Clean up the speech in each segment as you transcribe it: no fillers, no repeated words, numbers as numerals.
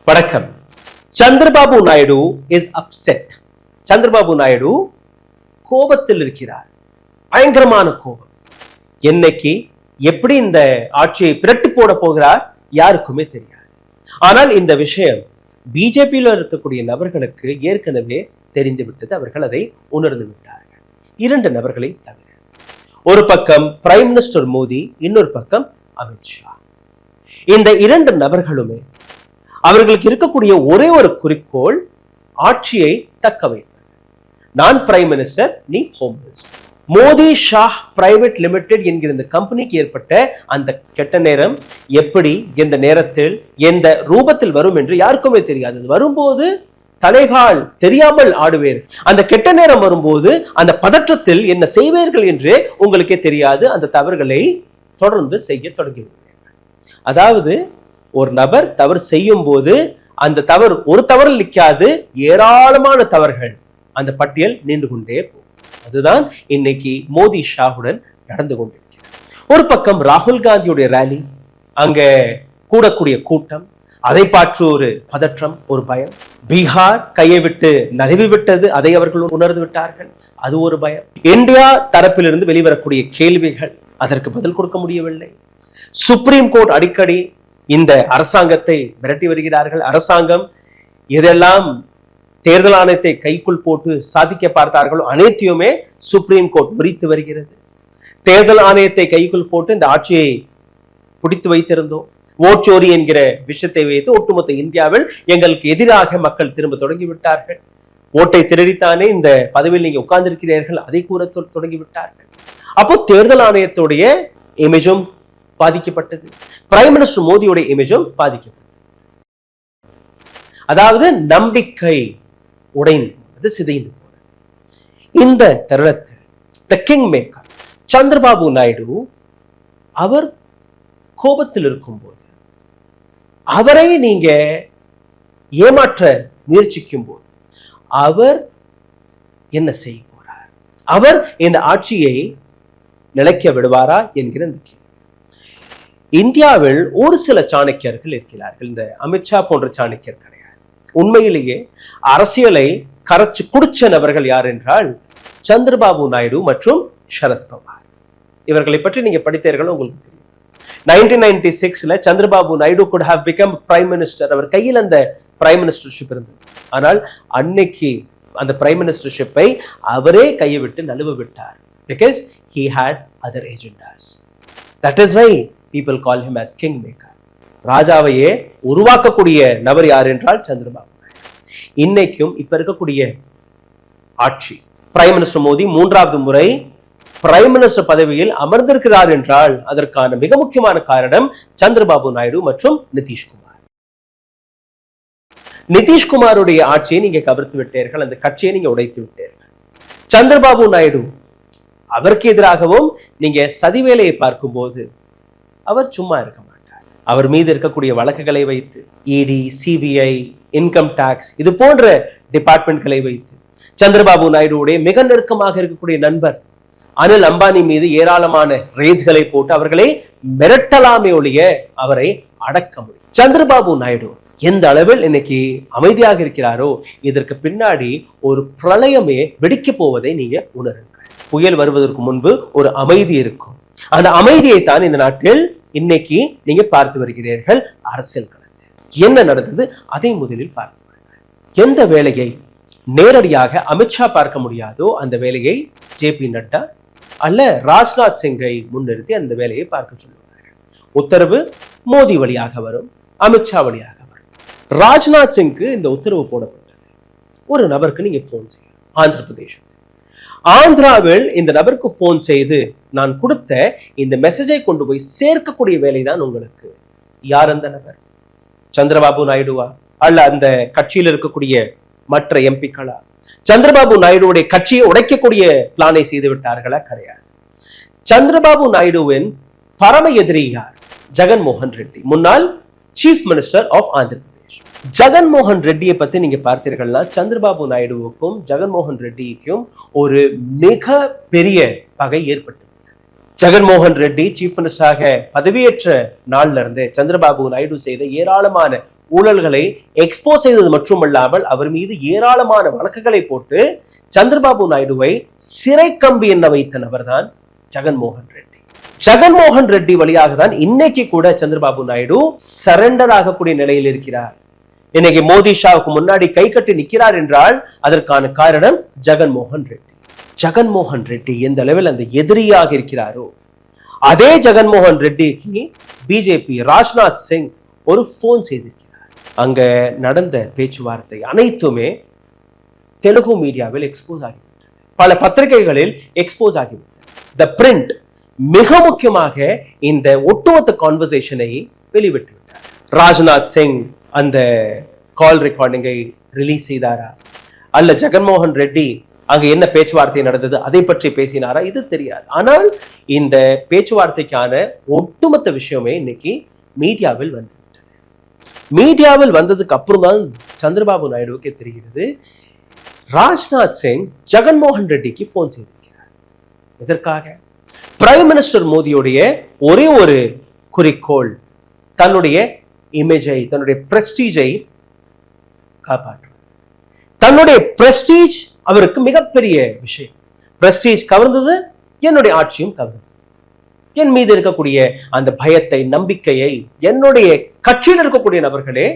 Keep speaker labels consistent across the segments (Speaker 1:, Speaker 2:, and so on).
Speaker 1: வணக்கம். Chandrababu Naidu is upset. Chandrababu Naidu கோபத்தில் இருக்கிறார். பயங்கரமான கோபம். என்னைக்கு எப்படி இந்த ஆட்சியை பிரட்டி போட போகிறார் யாருக்குமே தெரியாது. ஆனால் இந்த விஷயம் பிஜேபியில் இருக்கக்கூடிய நபர்களுக்கு ஏற்கனவே தெரிந்துவிட்டது. அவர்கள் அதை உணர்ந்து விட்டார்கள். 2 நபர்களை தவிர. ஒரு பக்கம் பிரைம் மினிஸ்டர் மோடி, இன்னொரு பக்கம் அமித்ஷா. இந்த 2 நபர்களுமே அவர்களுக்கு இருக்கக்கூடிய ஒரே ஒரு குறிக்கோள் ஆட்சியை தக்க வைப்பது. நான் பிரைம் மினிஸ்டர், நீ home minister. Modi Shah private limited என்கிற இந்த கம்பெனிக்கு ஏற்பட்ட அந்த கெட்ட நேரம் எப்படி, எந்த நேரத்தில், எந்த ரூபத்தில் வரும் என்று யாருக்குமே தெரியாது. அது வரும்போது தலைகால் தெரியாமல் ஆடுவேர். அந்த கெட்ட நேரம் வரும்போது அந்த பதற்றத்தில் என்ன செய்வீர்கள் என்று உங்களுக்கே தெரியாது. அந்த தவறுகளை தொடர்ந்து செய்ய தொடங்கிவிடுவீர்கள். அதாவது ஒரு நபர் தவறு செய்யும் போது அந்த தவறு ஒரு தவறில் நிற்காது, ஏராளமான தவறுகள், அந்த பட்டியல் நீண்டு கொண்டே போகும். அதுதான் இன்னைக்கு மோடி ஷாவுடன் நடந்து கொண்டிருக்கிறது. ஒரு பக்கம் ராகுல் காந்தியுடைய ரேலி, அங்க கூடக்கூடிய கூட்டம், அதை பாற்று ஒரு பதற்றம், ஒரு பயம். பீகார் கையை விட்டு நழுவி விட்டது, அதை அவர்கள் உணர்ந்து விட்டார்கள், அது ஒரு பயம். இந்தியா தரப்பிலிருந்து வெளிவரக்கூடிய கேள்விகள், அதற்கு பதில் கொடுக்க முடியவில்லை. சுப்ரீம் கோர்ட் அடிக்கடி இந்த அரசாங்கத்தை மிரட்டி வருகிறார்கள். அரசாங்கம் எதெல்லாம் தேர்தல் ஆணையத்தை கைக்குள் போட்டு சாதிக்க பார்த்தார்களோ அனைத்தையுமே சுப்ரீம் கோர்ட் முறித்து வருகிறது. தேர்தல் ஆணையத்தை கைக்குள் போட்டு இந்த ஆட்சியை பிடித்து வைத்திருந்தோம். ஓட்சோரி என்கிற விஷயத்தை வைத்து ஒட்டுமொத்த இந்தியாவில் எங்களுக்கு எதிராக மக்கள் திரும்ப தொடங்கிவிட்டார்கள். ஓட்டை திருடித்தானே இந்த பதவியில் நீங்க உட்கார்ந்திருக்கிறீர்கள், அதை கூற தொடங்கிவிட்டார்கள். அப்போ தேர்தல் ஆணையத்துடைய இமேஜும் பாதிக்கப்பட்டது. பிரைம் மினிஸ்டர் மோடியுடைய இமேஜும் பாதிக்கப்பட்டது. அதாவது நம்பிக்கை உடைந்து சிதைந்து போனது. இந்த தருணத்தில் the king maker Chandrababu Naidu அவர் கோபத்தில் இருக்கும்போது, அவரை நீங்க ஏமாற்ற முயற்சிக்கும் போது அவர் என்ன செய்ய போறார்? அவர் இந்த ஆட்சியை நிலைக்க விடுவாரா என்கிற இந்த கேள்வி. இந்தியாவில் ஒரு சில சாணக்கியர்கள் இருக்கிறார்கள். இந்த அமித்ஷா போன்ற சாணக்கியர் கிடையாது. உண்மையிலேயே அரசியலை கரைச்சு குடிச்ச நபர்கள் யார் என்றால் சந்திரபாபு நாயுடு மற்றும் சரத்பவார். இவர்களை பற்றி நீங்க படித்தீர்கள், உங்களுக்கு தெரியும். 1996 Chandrababu Naidu could have become prime minister. அவர் கையில் அந்த பிரைம் மினிஸ்டர்ஷிப் இருந்தது. ஆனால் அன்னைக்கு அந்த பிரைம் மினிஸ்டர்ஷிப்பை அவரே கையை விட்டு நழுவ விட்டார். Because he had other agendas. That is why people call him as king maker. ராஜாவையே உருவாக்கக்கூடிய நபர் யார் என்றால் சந்திரபாபு நாயுடு. இன்னைக்கும் இப்ப இருக்கக்கூடிய ஆட்சி, பிரைம் மினிஸ்டர் மோடி 3வது முறை பிரைம் மினிஸ்டர் பதவியில் அமர்ந்திருக்கிறார் என்றால் அதற்கான மிக முக்கியமான காரணம் சந்திரபாபு நாயுடு மற்றும் நிதிஷ்குமார். நிதிஷ்குமாருடைய ஆட்சியை நீங்க கவிர்த்து விட்டீர்கள், அந்த கட்சியை நீங்க உடைத்து விட்டீர்கள். சந்திரபாபு நாயுடு அவருக்கு எதிராகவும் நீங்க சதி வேலையை பார்க்கும்போது அவர் சும்மா இருக்க மாட்டார். அவர் மீது இருக்கக்கூடிய வழக்குகளை வைத்து இடி, சிபிஐ, இன்கம் டாக்ஸ் இது போன்ற டிபார்ட்மெண்ட்களை வைத்து சந்திரபாபு நாயுடுவுடைய மிக நெருக்கமாக இருக்கக்கூடிய நண்பர் அனில் அம்பானி மீது ஏராளமான ரேஜ்களை போட்டு அவர்களை மிரட்டலாமே ஒழிய அவரை அடக்க முடியும். சந்திரபாபு நாயுடு எந்த அளவில் இன்னைக்கு அமைதியாக இருக்கிறாரோ இதற்கு பின்னாடி ஒரு பிரளயமே வெடிக்க போவதை நீங்க உணருங்கள். புயல் வருவதற்கு முன்பு ஒரு அமைதி இருக்கும். அந்த அமைதியை தான் இந்த நாட்டில் இன்னைக்கு நீங்க பார்த்து வருகிறீர்கள். அரசியல் களத்தில் என்ன நடந்தது அதை முதலில் பார்த்து வருங்கள். எந்த வேலையை நேரடியாக அமித்ஷா பார்க்க முடியாதோ அந்த வேலையை ஜே.பி. நட்டா அல்ல ராஜ்நாத் சிங்கை முன்னிறுத்தி அந்த வேலையை பார்க்க சொல்லுவார்கள். உத்தரவு மோடி வழியாக வரும், அமித்ஷா வழியாக வரும். ராஜ்நாத் சிங்க்கு இந்த உத்தரவு போடப்பட்டது. ஒரு நபருக்கு நீங்க போன் செய்யணும். ஆந்திர பிரதேசம் ஆந்திராவில் இந்த நபருக்கு போன் செய்து நான் கொடுத்த இந்த மெசேஜை கொண்டு போய் சேர்க்கக்கூடிய வேலைதான் உங்களுக்கு. யார் அந்த நபர்? சந்திரபாபு நாயுடுவா அல்ல அந்த கட்சியில் இருக்கக்கூடிய மற்ற எம்பிக்களா? சந்திரபாபு நாயுடுவுடைய கட்சியை உடைக்கக்கூடிய பிளானை செய்து விட்டார்களா? கிடையாது. சந்திரபாபு நாயுடுவின் பரம எதிரி யார்? ஜெகன்மோகன் ரெட்டி, முன்னாள் chief minister of Andhra Pradesh. Jaganmohan ரெட்டியை பத்தி நீங்க பார்த்தீர்கள்னா சந்திரபாபு நாயுடுவுக்கும் ஜெகன்மோகன் ரெட்டிக்கும் ஒரு மிக பெரிய பகை ஏற்பட்டு. ஜெகன்மோகன் ரெட்டி சீஃப் மினிஸ்டராக பதவியேற்ற நாள்ல இருந்தே சந்திரபாபு நாயுடு செய்த ஏராளமான ஊழல்களை எக்ஸ்போஸ் செய்தது மட்டுமல்லாமல் அவர் மீது ஏராளமான வழக்குகளை போட்டு சந்திரபாபு நாயுடுவை சிறை கம்பி எண்ண வைத்த நபர் தான் ஜெகன்மோகன் ரெட்டி. ஜெகன்மோகன் ரெட்டி வழியாக தான் இன்னைக்கு கூட சந்திரபாபு நாயுடு சரண்டர் ஆகக்கூடிய நிலையில் இருக்கிறார். இன்னைக்கு மோடி ஷாவுக்கு முன்னாடி கை கட்டி நிற்கிறார் என்றால் அதற்கான காரணம் ஜெகன்மோகன் ரெட்டி. ஜெகன்மோகன் ரெட்டி எந்த லெவல் அந்த எதிரியாக இருக்கிறாரோ அதே ஜெகன்மோகன் ரெட்டிக்கு பிஜேபி ராஜ்நாத் சிங் ஒரு போன் செய்திருக்கிறார். அங்க நடந்த பேச்சுவார்த்தை அனைத்துமே தெலுங்கு மீடியாவில் எக்ஸ்போஸ் ஆகிவிட்டது, பல பத்திரிகைகளில் எக்ஸ்போஸ் ஆகிவிட்டது. த பிரிண்ட் மிக முக்கியமாக இந்த ஒட்டுமொத்த கான்வர்சேஷனை வெளிவிட்டு விட்டார். ராஜ்நாத் சிங் அந்த கால் ரெக்கார்டிங்கை ரிலீஸ் செய்தாரா, அல்ல ஜெகன்மோகன் ரெட்டி அங்க என்ன பேச்சுவார்த்தை நடந்தது அதை பற்றி பேசினாரா, இது தெரியாது. ஆனால் இந்த பேச்சுவார்த்தைக்கான ஒட்டுமொத்த விஷயமே இன்னைக்கு மீடியாவில் வந்துவிட்டது. மீடியாவில் வந்ததுக்கு அப்புறம் தான் சந்திரபாபு நாயுடுவுக்கே தெரிகிறது ராஜ்நாத் சிங் ஜெகன்மோகன் ரெட்டிக்கு போன் செய்திருக்கிறார். எதற்காக? பிரைம் மினிஸ்டர் மோடியுடைய ஒரே ஒரு குறிக்கோள் தன்னுடைய இமேஜை, தன்னுடைய பிரஸ்டீஜை காப்பாற்று. தன்னுடைய பிரஸ்டீஜ் அவருக்கு மிகப்பெரிய விஷயம். பிரஸ்டீஜ் கவர்ந்தது, என்னுடைய ஆட்சியும் கவர்ந்தது. என் மீது இருக்கக்கூடிய அந்த பயத்தை, நம்பிக்கையை என்னுடைய கட்சியில் இருக்கக்கூடிய நபர்களே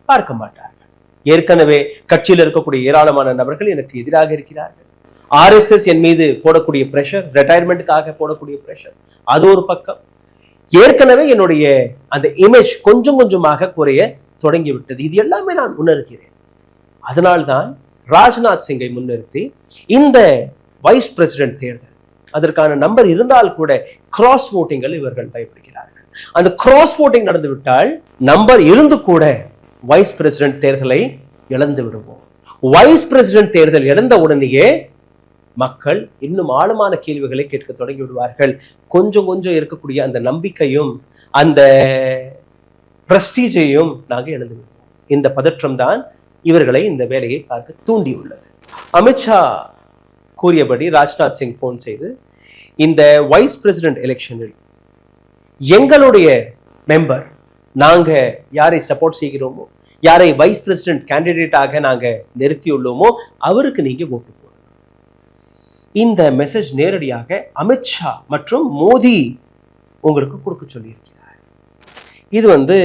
Speaker 1: பார்க்க மாட்டார்கள். ஏற்கனவே கட்சியில் இருக்கக்கூடிய ஏராளமான நபர்கள் எனக்கு எதிராக இருக்கிறார்கள். RSS என் மீது போடக்கூடிய பிரஷர், ரிட்டையர்மெண்ட்டுக்காக போடக்கூடிய பிரஷர், அது ஒரு பக்கம். ஏற்கனவே என்னுடைய அந்த இமேஜ் கொஞ்சம் கொஞ்சமாக குறைய தொடங்கிவிட்டது. இது எல்லாமே நான் உணர்கிறேன். அதனால்தான் ராஜ்நாத் சிங்கை முன்னிறுத்தி இந்த வைஸ் பிரசிடென்ட் தேர்தல் அதற்கான நம்பர் இருந்தால் கூட கிராஸ் ஓட்டிங்கள் இவர்கள் பயப்படுகிறார்கள். அந்த கிராஸ் ஓட்டிங் நடந்து விட்டால் நம்பர் இருந்து கூட வைஸ் பிரசிடென்ட் தேர்தலை இழந்து விடுவோம். வைஸ் பிரசிடென்ட் தேர்தல் இழந்த உடனேயே மக்கள் இன்னும் ஆழமான கேள்விகளை கேட்க தொடங்கி விடுவார்கள். கொஞ்சம் கொஞ்சம் இருக்கக்கூடிய அந்த நம்பிக்கையும் அந்த பிரஸ்டீஜையும் நாங்கள் இழந்து விடுவோம். இந்த பதற்றம் தான் இவர்களை இந்த வேலையை பார்க்க தூண்டியுள்ளது. அமித்ஷா கூறியபடி ராஜ்நாத் சிங் போன் செய்து இந்த வைஸ் பிரசிடென்ட் எலெக்ஷனில் எங்களுடைய மெம்பர் நாங்க யாரை சப்போர்ட் செய்கிறோமோ, யாரை வைஸ் பிரசிடென்ட் கேண்டிடேட்டாக நாங்க நிறுத்தியுள்ளோமோ அவருக்கு நீங்க ஓட்டு போடணும். இந்த மெசேஜ் நேரடியாக அமித்ஷா மற்றும் மோடி உங்களுக்கு கொடுக்க சொல்லி இருக்கிறார். இது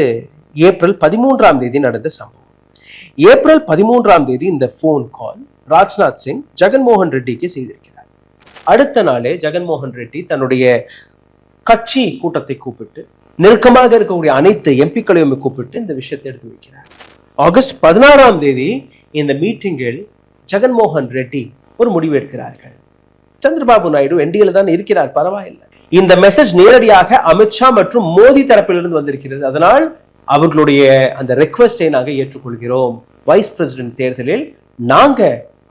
Speaker 1: ஏப்ரல் 13ஆம் தேதி நடந்த சம்பவம். ஏப்ரல் 13ஆம் தேதி இந்த போன் கால் ராஜ்நாத் சிங் ஜெகன்மோகன் ரெட்டிக்கு செய்திருக்கிறார். அடுத்த நாளே ஜெகன்மோகன் ரெட்டி தன்னுடைய கட்சி கூட்டத்தை கூப்பிட்டு நெருக்கமாக இருக்கக்கூடிய அனைத்து எம்பிக்களையும் கூப்பிட்டு இந்த விஷயத்தை எடுத்து வைக்கிறார். ஆகஸ்ட் 16ஆம் தேதி இந்த மீட்டிங்கில் ஜெகன்மோகன் ரெட்டி ஒரு முடிவு எடுக்கிறார்கள். சந்திரபாபு நாயுடு என்டிஏல தான் இருக்கிறார், பரவாயில்லை. இந்த மெசேஜ் நேரடியாக அமித்ஷா மற்றும் மோடி தரப்பிலிருந்து வந்திருக்கிறது. அதனால் அவர்களுடைய அந்த ரெக்வெஸ்டை நாங்கள் ஏற்றுக்கொள்கிறோம். வைஸ் பிரசிடென்ட் தேர்தலில் நாங்க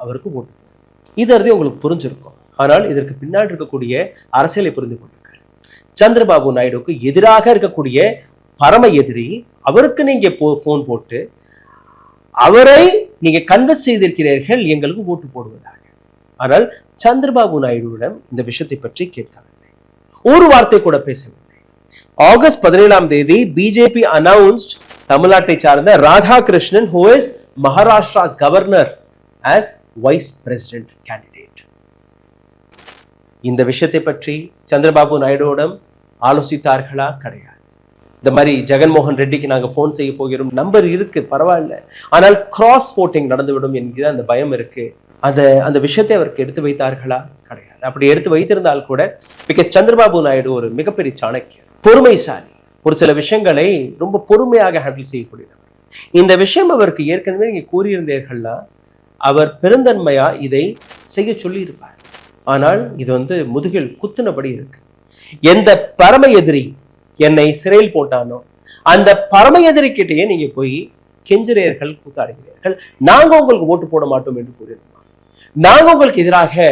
Speaker 1: அவருக்கு ஓட்டு போடுவோம். இது உங்களுக்கு புரிஞ்சிருக்கும். ஆனால் இதற்கு பின்னாடி இருக்கக்கூடிய அரசியலை புரிந்து கொள்ளுங்கள். சந்திரபாபு நாயுடுக்கு எதிராக இருக்கக்கூடிய பரம எதிரி, அவருக்கு நீங்க போன் போட்டு அவரை நீங்க கன்வென்ஸ் செய்திருக்கிறீர்கள் எங்களுக்கு ஓட்டு போடுவதாக. ஆனால் சந்திரபாபு நாயுடுவிடம் இந்த விஷயத்தை பற்றி கேட்கவில்லை, ஒரு வார்த்தை கூட பேசவில்லை. ஆகஸ்ட் 17ஆம் தேதி பிஜேபி அனௌன்ஸ்ட் தமிழ்நாட்டை சார்ந்த Radhakrishnan who is Maharashtra's governor as vice president candidate. இந்த விஷயத்தை பற்றி சந்திரபாபு நாயுடுவிடம் ஆலோசித்தார்களா? கிடையாது. இந்த மாதிரி ஜெகன்மோகன் ரெட்டிக்கு நாங்க போன் செய்ய போகிறோம், நம்பர் இருக்கு, பரவாயில்ல, ஆனால் கிராஸ் ஓட்டிங் நடந்துவிடும் என்கிற அந்த பயம் இருக்கு. அந்த விஷயத்தை அவருக்கு எடுத்து வைத்தார்களா? கிடையாது. அப்படி எடுத்து வைத்திருந்தால் கூட, பிகாஸ் சந்திரபாபு நாயுடு ஒரு மிகப்பெரிய சாணக்கியர், பொறுமைசாலி, ஒரு சில விஷயங்களை ரொம்ப பொறுமையாக ஹேண்டில் செய்யக்கூடியவர். இந்த விஷயம் அவருக்கு ஏற்கனவே நீங்க கூறியிருந்தீர்கள்னா அவர் பெருந்தன்மையா இதை செய்ய சொல்லி இருப்பார். ஆனால் இது முதுகில் குத்துனபடி இருக்கு. எந்த பரம எதிரி என்னை சிறையில் போட்டானோ அந்த பரம எதிரி கிட்டேயே நீங்க போய் கெஞ்சுறீர்கள், கூத்தாடுகிறீர்கள். நாங்க உங்களுக்கு ஓட்டு போட மாட்டோம் என்று கூறியிருந்தோம். நாங்க உங்களுக்கு எதிராக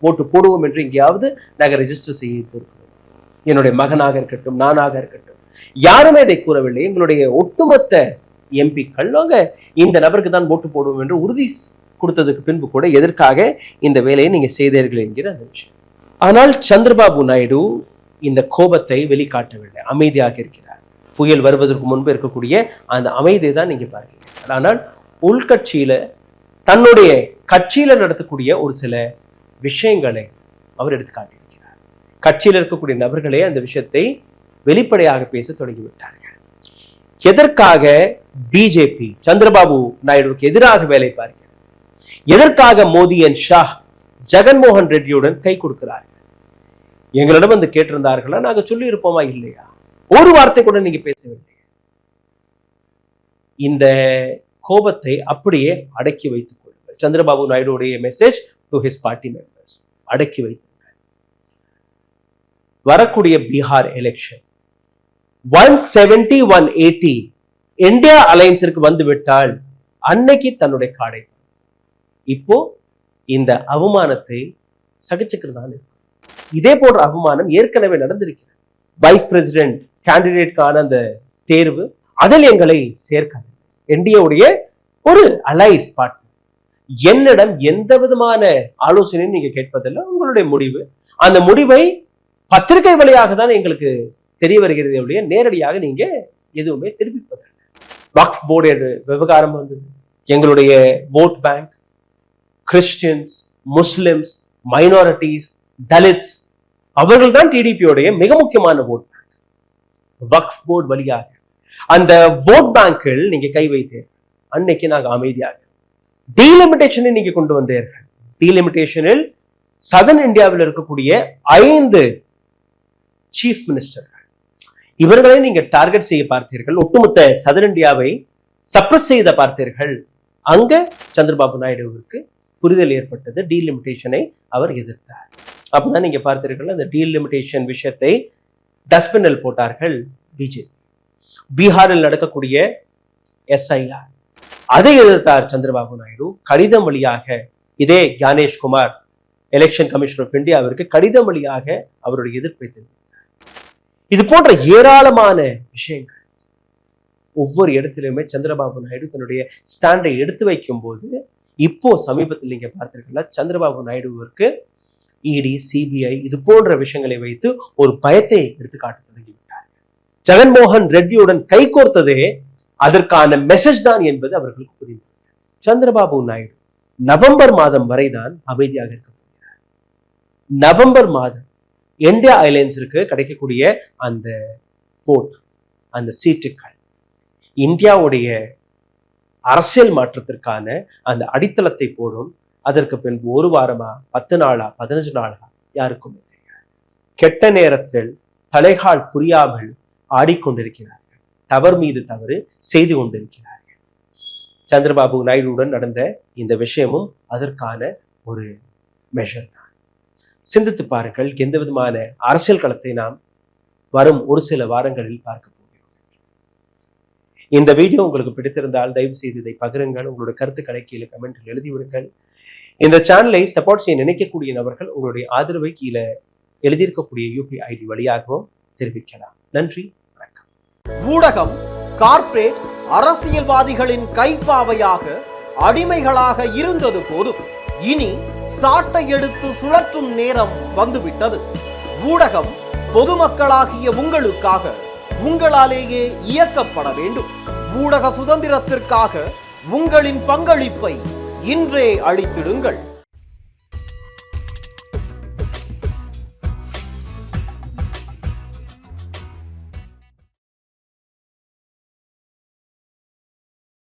Speaker 1: ஓட்டு போடுவோம் என்று எங்கேயாவது நாங்க ரெஜிஸ்டர் செய்து இருக்கிறோம். என்னுடைய மகனாக இருக்கட்டும், நானாக இருக்கட்டும், யாருமே இதை கூறவில்லை. எங்களுடைய ஒட்டுமொத்த எம்பிக்கள் நாங்க இந்த நபருக்கு தான் ஓட்டு போடுவோம் என்று உறுதி கொடுத்ததுக்கு பின்பு கூட எதற்காக இந்த வேலையை நீங்க செய்தீர்கள் என்கிற அந்த விஷயம். ஆனால் சந்திரபாபு நாயுடு இந்த கோபத்தை வெளிக்காட்டவில்லை, அமைதியாக இருக்கிறார். புயல் வருவதற்கு முன்பு இருக்கக்கூடிய அந்த அமைதியை தான் நீங்க பார்க்கிறீர்கள். ஆனால் உள்கட்சியில தன்னுடைய கட்சியில நடத்தக்கூடிய ஒரு சில விஷயங்களை அவர் எடுத்து காட்டியிருக்கிறார். கட்சியில் இருக்கக்கூடிய நபர்களே அந்த விஷயத்தை வெளிப்படையாக பேச தொடங்கிவிட்டார்கள். எதற்காக பிஜேபி சந்திரபாபு நாயுடுவுக்கு எதிராக வேலை பார்க்கிறது? எதற்காக மோடி அண்ட் ஷா ஜெகன்மோகன் ரெட்டியுடன் கை கொடுக்கிறார்கள்? எங்களிடம் வந்து கேட்டிருந்தார்களா? நாங்க சொல்லி இருப்போமா இல்லையா? ஒரு வார்த்தை கூட நீங்க பேசவில்லை. இந்த கோபத்தை அப்படியே அடக்கி வைத்துக் கொள்ளுங்கள். சந்திரபாபு நாயுடுடைய message to his party members, அடக்கி வைத்துங்கள். வரக்கூடிய பீகார் எலெக்ஷன் 170 180 இந்தியா அலையன்ஸிற்கு வந்து விட்டால் அன்னைக்கு தன்னுடைய காடை. இப்போ இந்த அவமானத்தை சகிச்சுக்கிறதான இதே போன்ற அவமானம் ஏற்கனவே நடந்திருக்கிறது. வைஸ் பிரசிடென்ட் கேண்டிடேட்கான அந்த தேர்வு, அதில் எங்களை சேர்க்காது. என்டிஏவுடைய ஒரு அலைஸ் பார்ட்னர். என்னிடம் எந்த விதமான ஆலோசனையும் நீங்க கேட்பதில்லை. உங்களுடைய முடிவு, அந்த முடிவை பத்திரிகை வழியாக தான் எங்களுக்கு தெரிய வருகிறது ஒழிய நேரடியாக நீங்க எதுவுமே தெரிவிப்பதில்லை. வக்ஃப் போர்டு விவகாரம் வந்தது. எங்களுடைய vote bank Christians, Muslims, minorities, Dalits அவர்கள் தான் டிடிபியோடைய மிக முக்கியமான ஓட் பேங்க். வக்ஃப் போர்டு வழியாக அந்த ஓட் பேங்கில் நீங்க கை வைத்தீர்கள். அன்னைக்கு நாங்க அமைதியாக டீலிமிட்டேஷனை நீங்க கொண்டு வந்தீர்கள். டீலிமிட்டேஷனில் சதர்ன் இந்தியாவில் இருக்கக்கூடிய 5 சீஃப் மினிஸ்டர்கள் இவர்களை நீங்க டார்கெட் செய்ய பார்த்தீர்கள். ஒட்டுமொத்த சதர்ன் இந்தியாவை சப்ரஸ் செய்த பார்த்தீர்கள். அங்க சந்திரபாபு நாயுடுவுக்கு புரிதல் ஏற்பட்டது. டீலிமிட்டேஷனை அவர் எதிர்த்தார். அப்பதான் நீங்க பார்த்தீர்கள் அந்த டீலிமிட்டேஷன் விஷயத்தை டஸ்ட்பினில் போட்டார்கள் பிஜேபி. பீகாரில் நடக்கக்கூடிய எஸ்ஐஆர் அதை எதிர்த்தார் சந்திரபாபு நாயுடு. கடிதம் வழியாக இதே ஞானேஷ்குமார் எலெக்ஷன் கமிஷனர் ஆஃப் இந்தியாவிற்கு கடிதம் வழியாக அவருடைய எதிர்ப்பை தெரிவித்தார். இது போன்ற ஏராளமான விஷயங்கள் ஒவ்வொரு இடத்திலுமே சந்திரபாபு நாயுடு தன்னுடைய ஸ்டாண்டை எடுத்து வைக்கும் போது, இப்போ சமீபத்தில் நீங்க பார்த்தீர்களா சந்திரபாபு நாயுடுவிற்கு இடி, சிபிஐ இது போன்ற விஷயங்களை வைத்து ஒரு பயத்தை எடுத்து காட்ட தொடங்கிவிட்டார். ஜெகன்மோகன் ரெட்டியுடன் கைகோர்த்ததே அதற்கான மெசேஜ் தான் என்பது அவர்களுக்கு புரிந்தது. சந்திரபாபு நாயுடு நவம்பர் மாதம் வரைதான் அமைதியாக இருக்க போகிறார். நவம்பர் மாதம் இந்தியா அலையன்ஸிற்கு கிடைக்கக்கூடிய அந்த போட், அந்த சீட்டுகள் இந்தியாவுடைய அரசியல் மாற்றத்திற்கான அந்த அடித்தளத்தை போடும். அதற்கு பின்பு 1 வாரமா 10 நாளா 15 நாளா யாருக்கும் தெரியாது. கெட்ட நேரத்தில் தலைகால் புரியாமல் ஆடிக்கொண்டிருக்கிறார்கள். தவறு மீது தவறு செய்து கொண்டிருக்கிறார்கள். சந்திரபாபு நாயுடுவுடன் நடந்த இந்த விஷயமும் அதற்கான ஒரு மெஷர் தான். சிந்தித்து பாருங்கள். எந்த விதமான அரசியல் களத்தை நாம் வரும் ஒரு சில வாரங்களில் பார்க்க போகிறோம். இந்த வீடியோ உங்களுக்கு பிடித்திருந்தால் தயவு செய்து இதை பகிருங்கள். உங்களுடைய கருத்துக்களை கீழே கமெண்டில் எழுதிவிடுங்கள். இந்த சேனலை சப்போர்ட் செய்ய நினைக்கக்கூடிய நபர்கள் உங்களுடைய ஆதரவை கீழே எழுதியிருக்கக்கூடிய யூபி ஐடி வழியாகவும் தெரிவிக்கலாம். நன்றி, வணக்கம்.
Speaker 2: ஊடகம் கார்ப்பரேட் அரசியல்வாதிகளின் கைப்பாவையாக அடிமைகளாக இருந்தது போதும். இனி சாட்டை எடுத்து சுழற்றும் நேரம் வந்துவிட்டது. ஊடகம் பொதுமக்களாகிய உங்களுக்காக, உங்களாலேயே இயக்கப்பட வேண்டும். ஊடக சுதந்திரத்திற்காக உங்களின் பங்களிப்பை இன்றே அளித்திடுங்கள்.